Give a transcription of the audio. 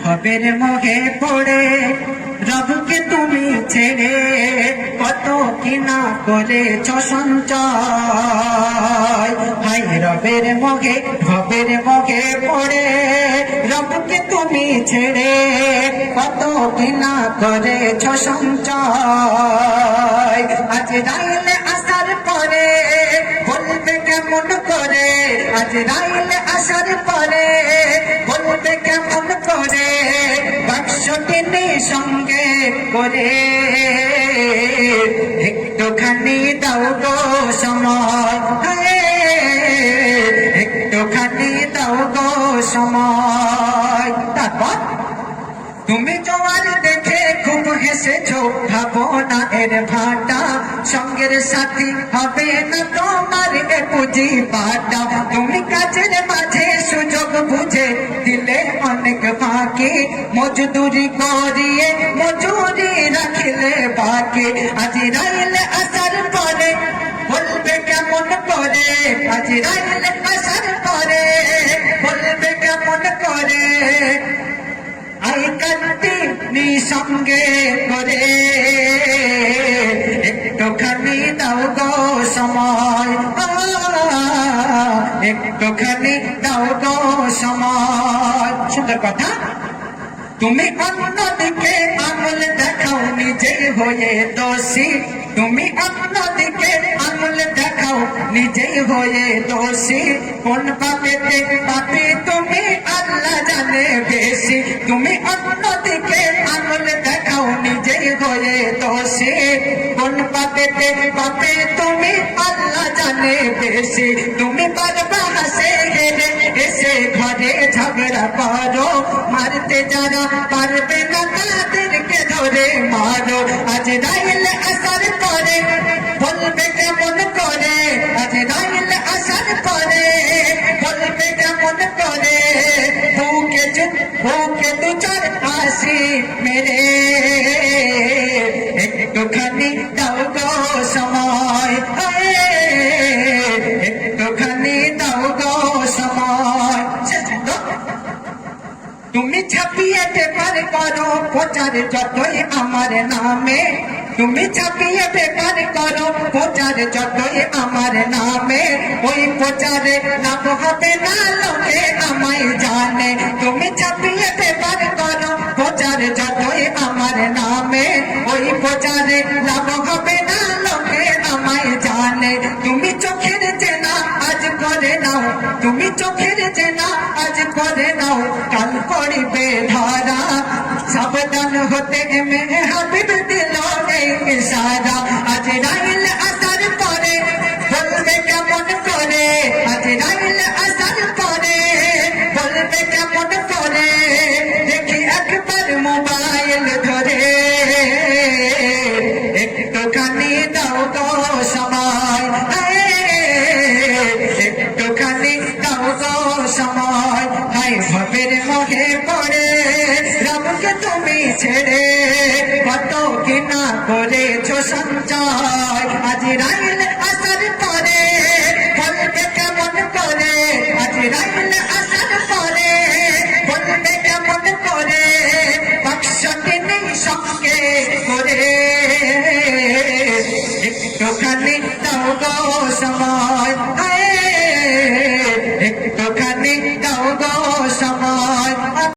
ভবের মোহে পড়ে রবকে তুমি ছেড়ে কত কিনা করেছ সঞ্চয়। হাই রবের মোহে ভবের মোহে পড়ে রবকে তুমি ছেড়ে কত কিনা করেছ সঞ্চয়। আজ রাইলে আসার পরে বলবে কেমন করে, আজ রাইলে আসার পরে বলবে কেমন করে বাক্সটি সঙ্গে করে একটুখানি দাও গো সময়, একটুখানি দাও গো সময়। তারপর তুমি জোয়ার দেখে খুব হেসেছো, ভাবো না এর ভাটা সঙ্গের সাথী হবে না তোমার এ পুঁজি পাটা। তুমি কাজের মাঝে সুযোগ বুঝে দিলে অনেক ফাঁকি, মজদুরি করিয়ে মজুরি রাখিলে বাকি। আজ রাইলে আসার পরে বলবে কেমন করে, আজ রাইলে আসার পরে বলবে কেমন করে আই কান্তি সঙ্গে করে একটুখানি দাও গো সময়, একটুখানি দাও গো সময়। সুন্দর কথা। তুমি অন্যদিকে আঙুল দেখাও নিজে হয়ে দোষী, তুমি অন্যদিকে আঙুল দেখাও নিজে হয়ে দোষী। কোন পাপেতে পাপে তুমি আল্লাহ জানে বেশি, তুমি অন্যদিকে আঙুল দেখাও নিজে হয়ে দোষী। কোন পাপেতে পাপে তুমি আল্লাহ জানে বেশি। তুমি পারবা হাসে হেরে এসে ঘরে ঝগড়া করো, মারতে যারা পারবে না তাদেরকে ধরে মারো। আজ রাইলে আসার পরে বলবে কেমন করে, আজ রাইলে আসার পরে বলবে কেমন করে বুকে দু চার হাসি মেরে একটুখানি দাও গো সময়, একটুখানি দাও গো সময়। তুমি ছাপিয়ে পেপার করো প্রচার যতই আমার নামে, তুমি ছাপিয়ে পেপার করো প্রচার যতই আমার নামে, ওই প্রচারে লাভ হবে না লোকে আমায় জানে। তুমি ছাপিয়ে পেপার করো প্রচার যতই আমার নামে, ওই প্রচারে লাভ হবে না লোকে আমায় জানে। তুমি চোখের চেনা আজ করে নাও, তুমি চোখের চেনা আজ করে নাও, কাল করিবে ধরা। সাবধান হতে মেরে হাবিব দিল এই ইশারা। আজ রাইলে আসার পরে বলবে কেমন করে, আজ রাইলে আসার পরে বলবে কেমন করে দেখি একবার মোবাইল ধরে একটুখানি দাও গো সময়, একটুখানি দাও গো সময়। হাই ভবের মোহে পড়ে রবকে তুমি ছেড়ে কত কিনা করেছো সঞ্চয়। আজ রাইলে